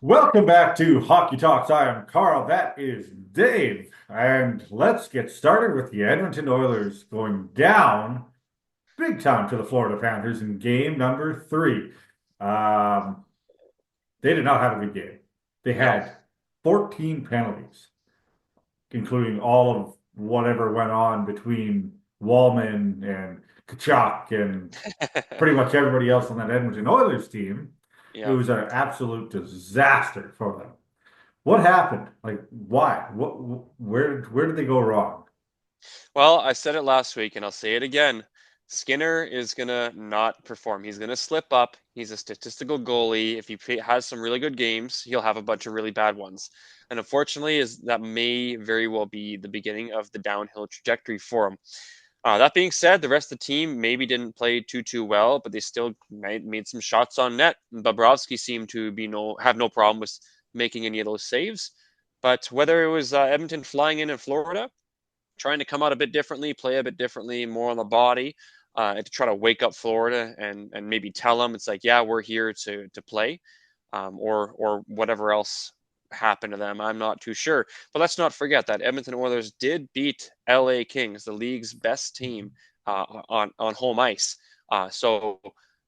Welcome back to Hockey Talks. I am Carl. That is Dave. And let's get started with the Edmonton Oilers going down big time to the Florida Panthers in game number three. Um, they did not have a good game. They No. had 14 penalties, including all of whatever went on between Wallman and Kachuk and pretty much everybody else on that Edmonton Oilers team. It Yeah. was an absolute disaster for them. What happened? Like, why? Where did they go wrong? Well, I said it last week and I'll say it again. Skinner is going to not perform. He's going to slip up. He's a statistical goalie. If has some really good games, he'll have a bunch of really bad ones. And unfortunately, is that may very well be the beginning of the downhill trajectory for him. That being said, the rest of the team maybe didn't play too well, but they still made some shots on net. Bobrovsky seemed to be have no problem with making any of those saves. But whether it was Edmonton flying in Florida, trying to come out a bit differently, play a bit differently, more on the body, and to try to wake up Florida and maybe tell them it's like, yeah, we're here to play, or whatever else happened to them. I'm not too sure. But let's not forget that Edmonton Oilers did beat LA Kings, the league's best team, on home ice. So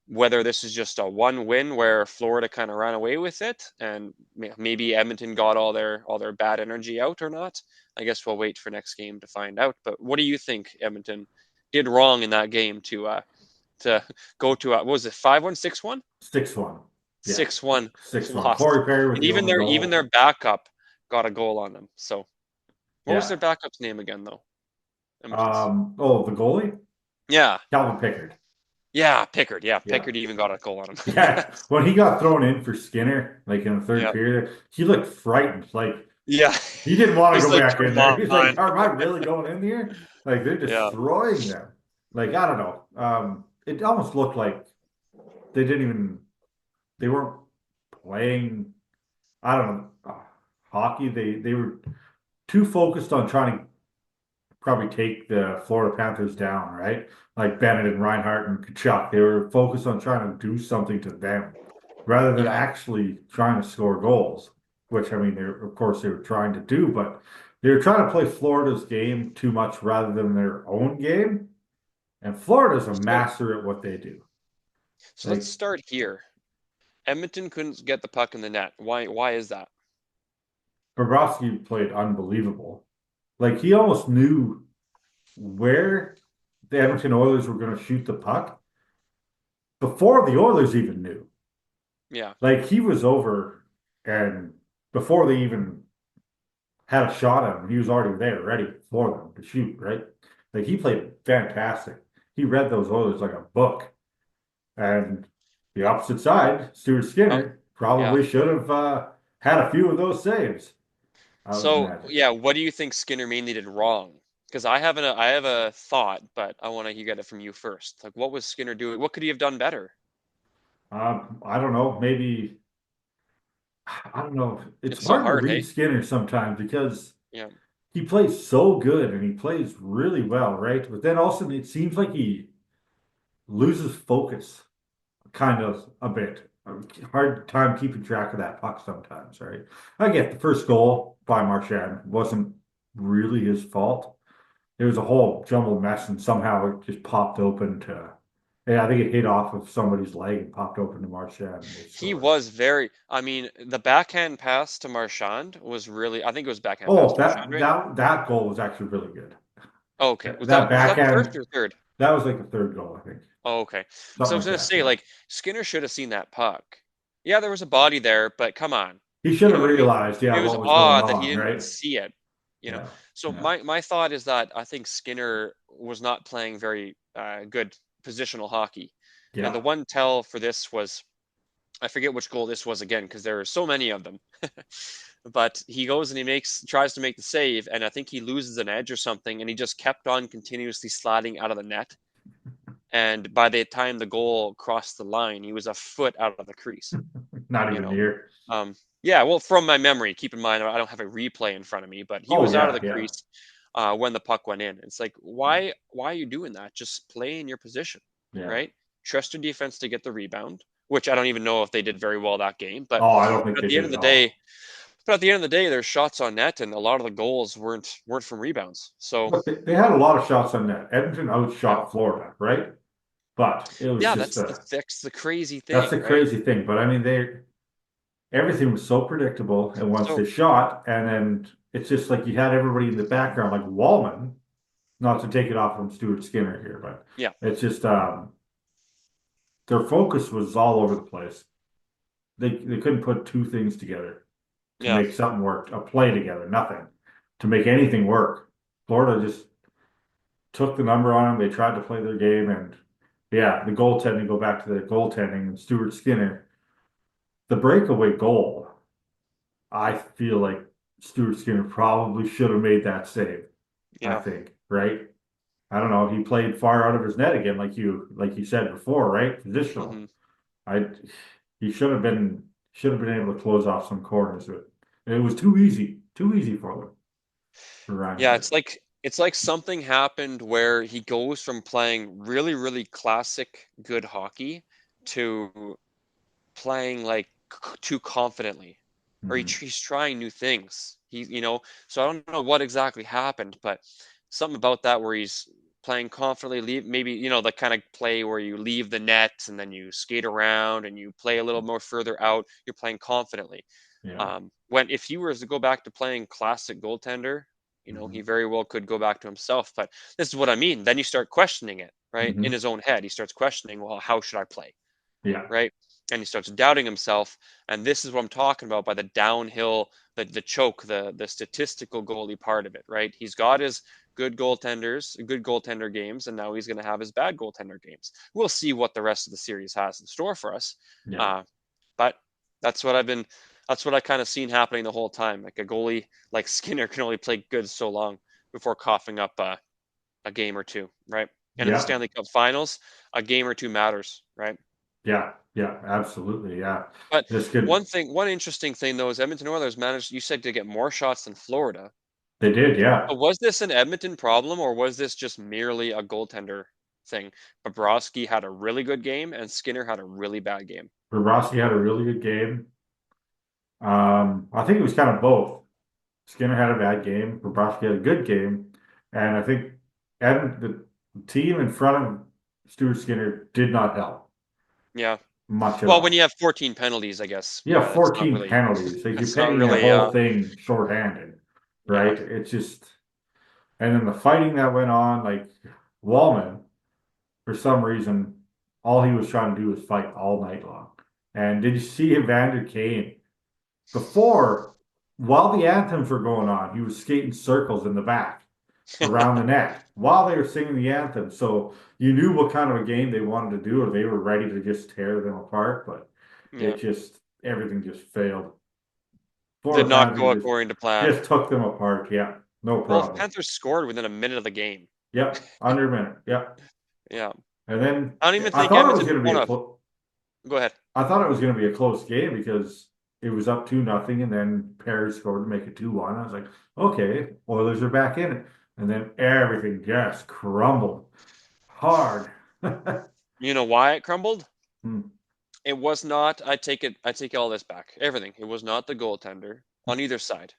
whether this is just a one win where Florida kind of ran away with it and maybe Edmonton got all their bad energy out or not, I guess we'll wait for next game to find out. But what do you think Edmonton did wrong in that game to go to what was it 5-1, 6-1? 6-1. Yeah, 6-1 6-1. lost. Corey Perry with And the even own their goal. backup got a goal on them. So what was Yeah. their backup's name again though? Edmonton's. Oh, the goalie? Yeah. Calvin Pickard. Yeah, Pickard. Yeah, Yeah. Pickard even got a goal on him. Yeah. When he got thrown in for Skinner, like in the third Yeah. period, he looked frightened. Like Yeah. he didn't want to He's go like, back in come there. He's like, on. am I really going in here? Like they're Yeah. destroying them. Like, I don't know. It almost looked like they didn't even they weren't playing, I don't know, hockey. They were too focused on trying to probably take the Florida Panthers down, right? Like Bennett and Reinhart and Kachuk. They were focused on trying to do something to them rather than Yeah. actually trying to score goals, which I mean, of course they were trying to do, but they were trying to play Florida's game too much rather than their own game. And Florida's a So master at what they do. let's Like start here. Edmonton couldn't get the puck in the net. Why is that? Bobrovsky played unbelievable. Like he almost knew where the Edmonton Oilers were going to shoot the puck before the Oilers even knew. Yeah. Like he was over, and before they even had a shot at him, he was already there, ready for them to shoot, right? Like he played fantastic. He read those Oilers like a book. And the opposite side, Stuart Oh, Skinner, yeah. probably should have had a few of those saves, I would So imagine. yeah, what do you think Skinner mainly did wrong? Because I have a thought, but I want to get it from you first. Like, what was Skinner doing? What could he have done better? I don't know. Maybe I don't know. It's It's so hard to hard, read hey? Skinner sometimes because Yeah. he plays so good and he plays really well, right? But then also it seems like he loses focus kind of a bit. Hard time keeping track of that puck sometimes, right? I get the first goal by Marchand wasn't really his fault. It was a whole jumbled mess, and somehow it just popped open to. Yeah, I think it hit off of somebody's leg and popped open to Marchand, and they He scored. was I mean, the backhand pass to Marchand was really, I think it was backhand pass Oh, to Marchand, right? that goal was actually really good. Oh, okay. That, Was that that the first backhand, or third? that was like the third goal, I think, Oh, okay. So something I was like gonna that. say, Yeah, like, Skinner should have seen that puck. Yeah, there was a body there, but come on. he should You know have what I mean? realized, yeah, It was what was going odd that he on, didn't right? see it, you know. Yeah, So yeah. my thought is that I think Skinner was not playing very good positional hockey. And the Yeah. one tell for this was, I forget which goal this was again because there are so many of them. But he goes and tries to make the save, and I think he loses an edge or something, and he just kept on continuously sliding out of the net. And by the time the goal crossed the line, he was a foot out of the crease. Not You even know, near. yeah. Well, from my memory, keep in mind I don't have a replay in front of me, but he Oh was out of yeah, the yeah, crease when the puck went in. It's like why are you doing that? Just play in your position, yeah. right? Trust your defense to get the rebound. which I don't even know if they did very well that game. But Oh, I don't think at they the end did of at the day, all. there's shots on net, and a lot of the goals weren't from rebounds. So But they had a lot of shots on net. Edmonton yeah, outshot Florida, right? But it was yeah, just that's the crazy that's thing, the right? crazy thing. But I mean, everything was so predictable. And once So they shot, and then it's just like you had everybody in the background, like Wallman, not to take it off from Stuart Skinner here, but yeah, it's just their focus was all over the place. They couldn't put two things together to yeah, make something work, a play together, nothing to make anything work. Florida just took the number on them. They tried to play their game, and yeah, the goaltending. Go back to the goaltending and Stuart Skinner, the breakaway goal. I feel like Stuart Skinner probably should have made that save. I yeah. think, right? I don't know. He played far out of his net again, like you said before, right? Positional. Hmm. I he should have been able to close off some corners. It was too easy for them for Yeah, Ryan. it's like something happened where he goes from playing really, really classic good hockey to playing like too confidently, or Mhm. he's trying new things. So I don't know what exactly happened, but something about that where he's playing confidently, leave maybe the kind of play where you leave the net and then you skate around and you play a little more further out. You're playing confidently. Yeah. When if he was to go back to playing classic goaltender, he Hmm. very well could go back to himself. But this is what I mean. Then you start questioning it, right? In Hmm. his own head, he starts questioning, well, how should I play? Yeah. Right? And he starts doubting himself. And this is what I'm talking about by the downhill, the choke, the statistical goalie part of it, right? He's got his good goaltender games, and now he's going to have his bad goaltender games. We'll see what the rest of the series has in store for us. Yeah. Uh, but that's what I've been, that's what I kind of seen happening the whole time. Like a goalie like Skinner can only play good so long before coughing up a game or two, right? And in the Yeah. Stanley Cup Finals, a game or two matters, right? Yeah. Yeah. Absolutely. Yeah. But This could. one interesting thing though is Edmonton Oilers managed, you said, to get more shots than Florida. They did. Yeah. But was this an Edmonton problem or was this just merely a goaltender thing? Bobrovsky had a really good game and Skinner had a really bad game. Bobrovsky had a really good game. I think it was kind of both. Skinner had a bad game. Bobrovsky had a good game, and I think the team in front of Stuart Skinner did not help Yeah. much at Well, when you all. have 14 penalties, I guess, Yeah, it's not 14 really penalties. Like you're it's not painting the really whole thing shorthanded, yeah. right? It's just, and then the fighting that went on, like Wallman, for some reason, all he was trying to do was fight all night long. And did you see Evander Kane before, while the anthems were going on, he was skating circles in the back around the net while they were singing the anthem. So you knew what kind of a game they wanted to do, or they were ready to just tear them apart. But Yeah. everything just failed. Did Florida not go Panthers according to plan. just took them apart. Yeah, no Well, the problem. Panthers scored within a minute of the game. Yep, under a minute. Yep. Yeah. And then I don't even I think thought it was Edmonton going to be won a a close. go ahead. I thought it was going to be a close game because it was up 2-0, and then Perry scored to make it 2-1. I was like, okay, Oilers are back in it. And then everything just crumbled hard. You know why it crumbled? Hmm. It was not, I take all this back. Everything. It was not the goaltender on either side.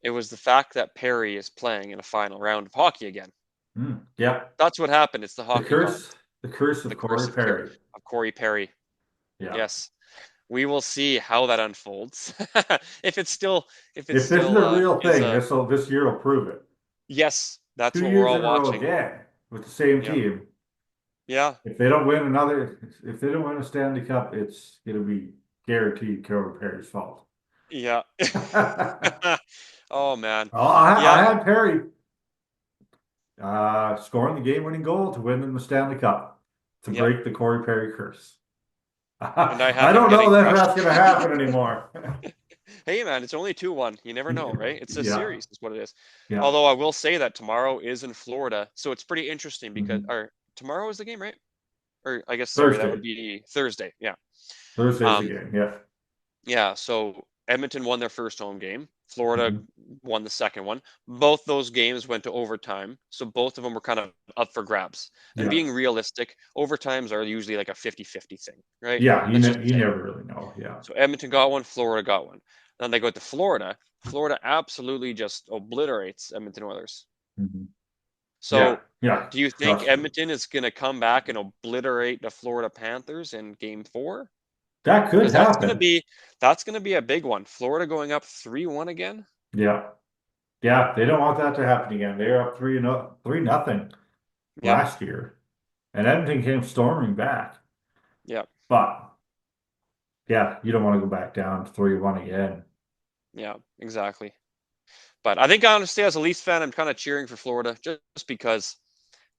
It was the fact that Perry is playing in a final round of hockey again. Hmm. Yeah, That's what happened. It's the the hockey curse, gods. the curse The of curse Corey Perry. Of Corey Perry. Yeah. Yes. We will see how that unfolds. if it's still if it's If this is still a real is thing, a this year will prove it. yes, that's Two what we're years all in a row watching. again with the same Yeah. team. Yeah. If they don't win a Stanley Cup, it's gonna be guaranteed Corey Perry's fault. Yeah. Oh, Oh man. I Yeah. had Perry scoring the game-winning goal to win in the Stanley Cup to Yep. break the Corey Perry curse. And I I have him don't getting know if crushed. that's gonna happen anymore. Hey man, it's only 2-1. You never know, right? It's a Yeah, series, is what it is. yeah. Although I will say that tomorrow is in Florida, so it's pretty interesting because Hmm. or tomorrow is the game, right? Or I guess sorry, that would Thursday. be Thursday. Yeah. Thursday's the Um game. Yeah. yeah, so Edmonton won their first home game. Florida Mhm. won the second one. Both those games went to overtime, so both of them were kind of up for grabs. And Yeah. being realistic, overtimes are usually like a 50-50 thing, right? Yeah, That's just you the same. never really know. Yeah. So Edmonton got one, Florida got one. Then they go to Florida. Florida absolutely just obliterates Edmonton Oilers. Mhm. Yeah. So Yeah. do you think Trust me. Edmonton is going to come back and obliterate the Florida Panthers in game 4? That could Because happen. that's going to be a big one. Florida going up 3-1 again? Yeah. Yeah. They don't want that to happen again. They were up 3 nothing Yep. last year, and Edmonton came storming back. Yep. But yeah, you don't want to go back down 3-1 again. Yeah, exactly. But I think honestly, as a Leafs fan, I'm kind of cheering for Florida just because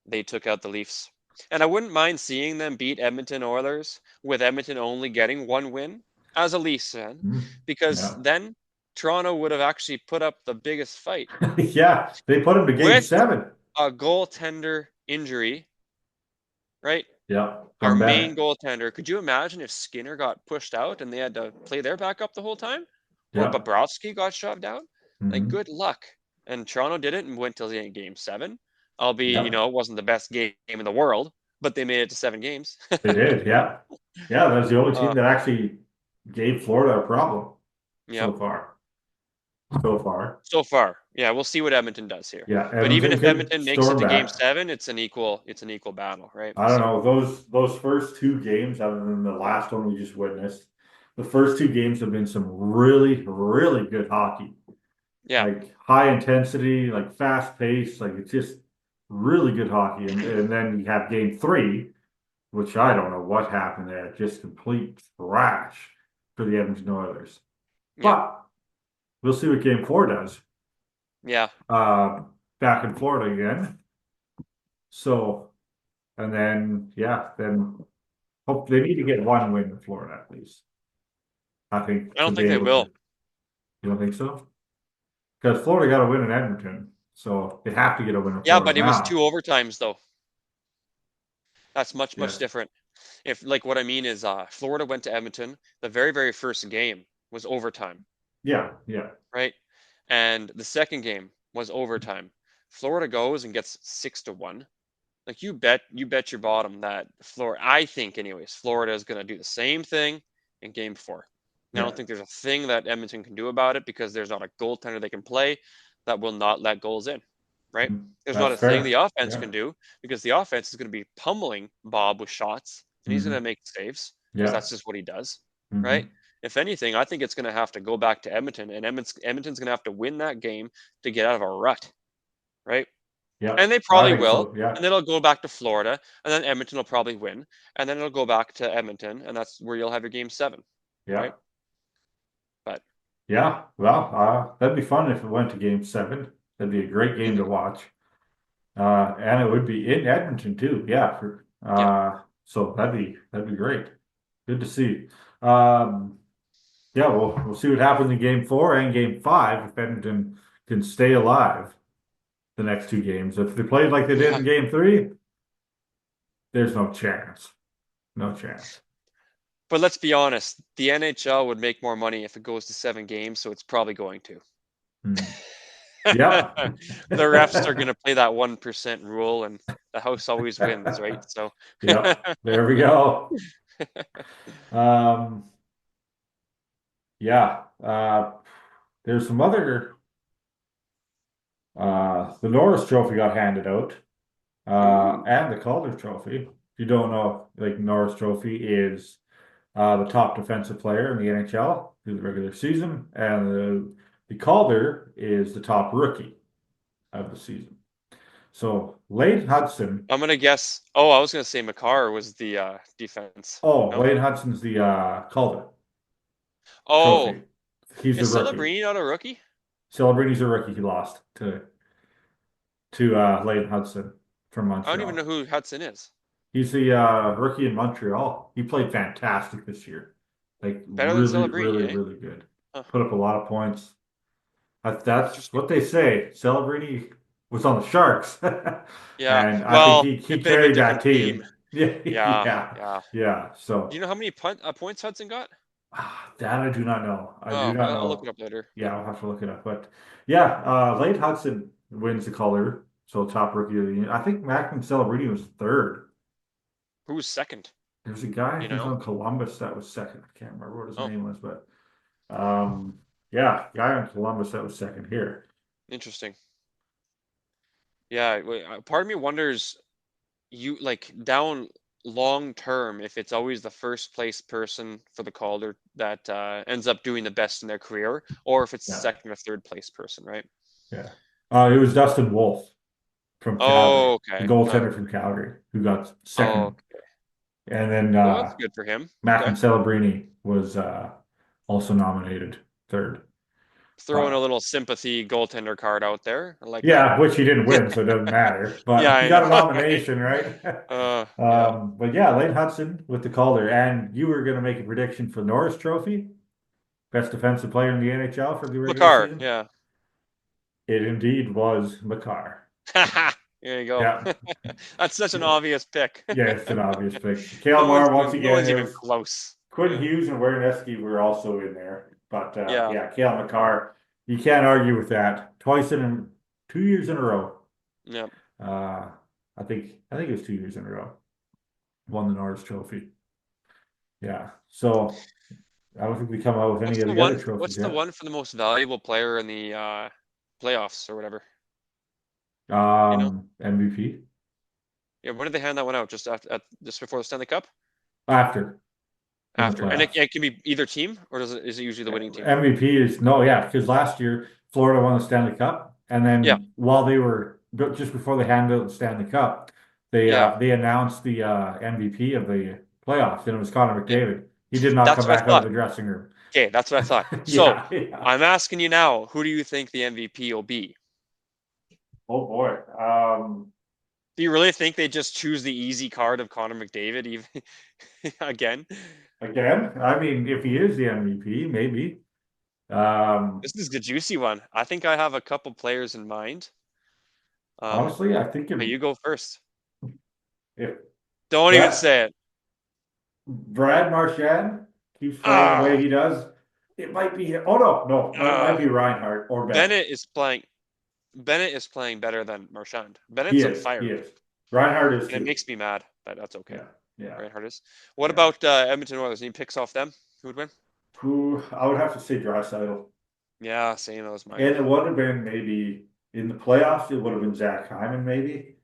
they took out the Leafs. And I wouldn't mind seeing them beat Edmonton Oilers with Edmonton only getting one win as a Leafs fan, Mm. because Yeah. then Toronto would have actually put up the biggest fight Yeah. They put him to game with 7. a goaltender injury, right? Yeah. Our From main Bennett. goaltender. Could you imagine if Skinner got pushed out and they had to play their backup the whole time? Or Yeah. Bobrovsky got shoved out? Like, Hmm. good luck. And Toronto did it and went till the game 7. Albeit, Yeah. it wasn't the best game in the world, but they made it to 7 games. They did. Yeah. Yeah. That's the only team uh, that actually gave Florida a problem yep. so far. So far. So far, yeah, we'll see what Edmonton does here. Yeah. But even Edmonton if could Edmonton makes it storm to game back. 7, it's an equal battle, right? I don't So know. Those first 2 games, other than the last one we just witnessed, the first 2 games have been some really, really good hockey. yeah, Like high intensity, like fast pace, like it's just really good hockey. And then you have game 3, which I don't know what happened there. Just complete trash for the Edmonton Oilers. yeah, But we'll see what game 4 does. yeah. Uh, Back in Florida again. So, and then, yeah, then hope they need to get one win in Florida at least. I think I to don't be think they able to. will. You don't think so? Because Florida got a win in Edmonton, so they have to get a win in Yeah, Florida but it was now. 2 overtimes though. That's much, much Yes. different. If like what I mean is Florida went to Edmonton, the very, very first game was overtime, Yeah. Yeah. right? And the second game was overtime. Florida goes and gets 6-1. Like you bet your bottom that Florida, I think anyways, Florida is going to do the same thing in game 4. And I Yeah. don't think there's a thing that Edmonton can do about it because there's not a goaltender they can play that will not let goals in, right? Mhm. There's not That's a thing the fair. offense Yeah. can do because the offense is going to be pummeling Bob with shots and he's going to Hmm. make saves because Yeah. that's just what he does, right? Hmm. If anything, I think it's going to have to go back to Edmonton, and Edmonton's going to have to win that game to get out of a rut, right? Yeah. And they I probably think will. so. Yeah. And then it'll go back to Florida, and then Edmonton will probably win, and then it'll go back to Edmonton, and that's where you'll have your game 7, Yeah. right? But Yeah. Well, that'd be fun if it went to game 7. That'd be a great game to mhm, watch. And it would be in Edmonton too. Yeah. yeah, So that'd be great. Good to see. Um, yeah, we'll see what happens in game 4 and game 5 if Edmonton can stay alive the next 2 games. If they played like they did yeah. in game 3, there's no chance. No chance. But let's be honest, the NHL would make more money if it goes to 7 games, so it's probably going to. Hmm. The Yep. refs are going to play that 1% rule, and the house always wins, right? So, Yep. There we go. Um, yeah. There's some other the Norris Trophy got handed out. ooh, And the Calder Trophy. If you don't know, like Norris Trophy is the top defensive player in the NHL through the regular season, and the Calder is the top rookie of the season. So Lane Hudson. I'm gonna guess. Oh, I was gonna say Makar was the defense. Oh, No. Lane Hudson's the Calder Oh, Trophy. He's the is rookie. Celebrini not a rookie? Celebrini's a rookie. He lost to Lane Hudson from I don't even know Montreal. who Hutson is. He's the rookie in Montreal. He played fantastic this year. Like Better than really, Celebrini, really, eh? really good. Huh, Put up a lot of points. That's interesting. what they say. Celebrini was on the Sharks, Yeah. and I think Well, he a bit of a carried that different team. team. Yeah, Yeah. yeah, Yeah. yeah. Do So you know how many points Hudson got? That I do not know. I do Oh, not I'll look it know. up later. Yeah, I'll have to look it up. But yeah, late Hudson wins the Calder, so top rookie of the year. I think Macklin Celebrini was third. Who's second? There's a guy You who's know? on Columbus that was second. I can't remember what his Oh, name was, but yeah, guy on Columbus that was second here. interesting. Yeah, part of me wonders you like down long term if it's always the first place person for the Calder that ends up doing the best in their career, or if it's Yeah, second or third place person, right? yeah. It was Dustin Wolf from Calgary, Oh, the okay. goaltender from Calgary, who got Oh, second, and then well, that's good for him. Macklin Okay. Celebrini was also nominated third. Throwing a But little sympathy goaltender card out there. I like that. yeah, which he didn't win, so it doesn't matter. Yeah, But he I got know, a right? nomination, right? Yeah. But yeah, Lane Hutson with the Calder, and you were going to make a prediction for Norris Trophy, best defensive player in the NHL for the regular Makar, season. yeah. It indeed was Makar. There you go. Yeah, That's such an yeah, obvious pick. yeah, it's an obvious pick. No one's Kalmar once even no again. one's It even was close. Quinn Yeah. Hughes and Werneski were also in there, but Yeah. yeah, Kale Makar. You can't argue with that. Twice in 2 years in a row. Yeah. Uh, I think it was 2 years in a row. Won the Norris Trophy. Yeah. So I don't think we come out with any of the other trophies What's the yet. one for the most valuable player in the playoffs or whatever? You know? MVP Yeah, when did they hand that one out? Just after just before the Stanley Cup? after in the After. And playoffs. it can be either team or is it usually the winning team? MVP is no, yeah, because last year Florida won the Stanley Cup, and Yeah. then while they were just before they handed out the Stanley Cup, Yeah. they announced the MVP of the playoffs, and it was Connor Yeah. McDavid. He did not That's come what I back out of thought. the dressing room. Okay, that's what I thought. So Yeah, yeah. I'm asking you now, who do you think the MVP will be? Oh boy. Do you really think they just choose the easy card of Connor McDavid even again? Again, I mean, if he is the MVP, maybe. Um, This is the juicy one. I think I have a couple players in mind. Honestly, I think But you go first. if Don't even Brad say it. Brad Marchand keeps playing the way Ah, he does, it might be. Oh no, it might ah. be Reinhardt or Bennett. Bennett is playing. Bennett is playing better than Marchand. He Bennett's on is. fire, He is. Reinhardt is and it too. makes me mad, but that's okay. Yeah. Yeah. Reinhardt is. What Yeah. about Edmonton Oilers? Any picks off them? Who would win? Who I would have to say Draisaitl. Yeah, same. That was mine. And it would have been maybe in the playoffs, it would have been Zach Hyman maybe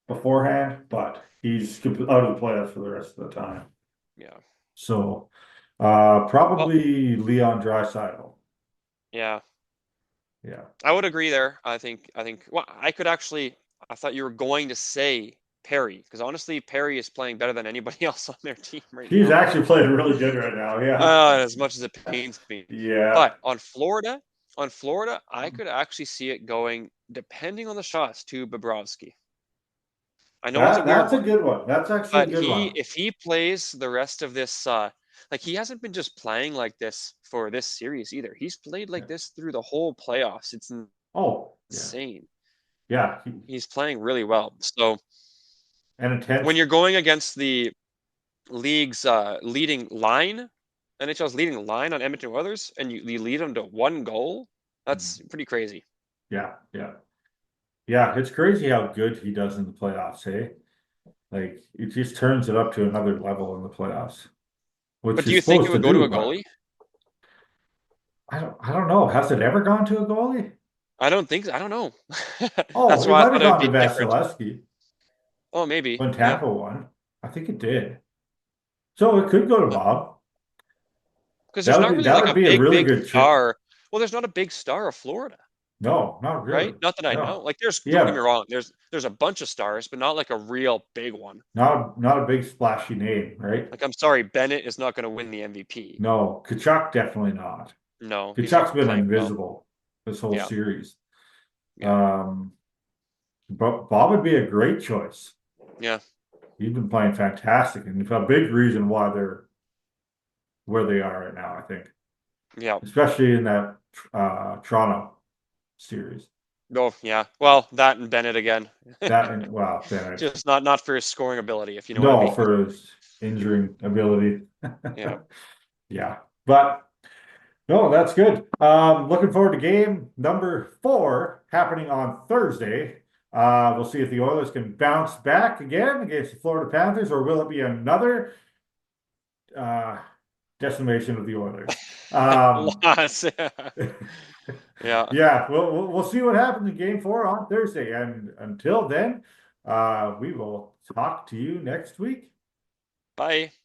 beforehand, but he's out of the playoffs for the rest of the time. Yeah. So Well, probably Leon Draisaitl. yeah. Yeah. I would agree there. I think well, I could actually I thought you were going to say Perry because honestly Perry is playing better than anybody else on their team right He's now. actually playing really good right now. Yeah. As much as it pains me. Yeah. But on Florida, I could actually see it going depending on the shots to Bobrovsky. I know it's a weird That's a one, good one. That's actually a but good he one. if he plays the rest of this like he hasn't been just playing like this for this series either. He's played Yeah. like this through the whole playoffs. It's Oh, yeah. insane. Yeah. He's playing really well. So And when intense. you're going against the league's leading line, NHL's leading line on Edmonton Oilers, and you lead them to one goal, that's pretty crazy. Yeah. Yeah. Yeah. It's crazy how good he does in the playoffs, hey? Like it just turns it up to another level in the playoffs, which But do you're you think it supposed to would go to do, a but goalie? I don't know. Has it ever gone to a goalie? I don't think so. I don't know. Oh, That's it why I might thought have it would gone to be different. Vasilevsky Oh, maybe. when Yeah. Tampa won. I think it did. So it could go to Bob. Because That there's would not be really that like would a be a really big good chip. star. Well, there's not a big star of Florida, No, not really. right? Not that I know. No. Like there's don't get me Yeah, wrong, there's a bunch of stars, but not like a real big one. not a big splashy name, right? Like I'm sorry, Bennett is not going to win the MVP. No, Kachuk definitely not. No, he's Kachuk's not been playing well. invisible this whole Yeah. series. Yeah. Um, but Bob would be a great choice. Yeah. He's been playing fantastic, and a big reason why they're where they are right now, I think, Yeah. especially in that Toronto series. Oh, yeah. Well, that and Bennett again. That and well, Bennett, Just not for his scoring ability, if you know what I no, mean. for his injuring ability. Yeah. Yeah, But no, that's good. Looking forward to game number 4 happening on Thursday. We'll see if the Oilers can bounce back again against the Florida Panthers, or will it be another uh, decimation of the Oilers? Um, Loss. Yeah. yeah, we'll see what happens in game 4 on Thursday. And until then, we will talk to you next week. Bye.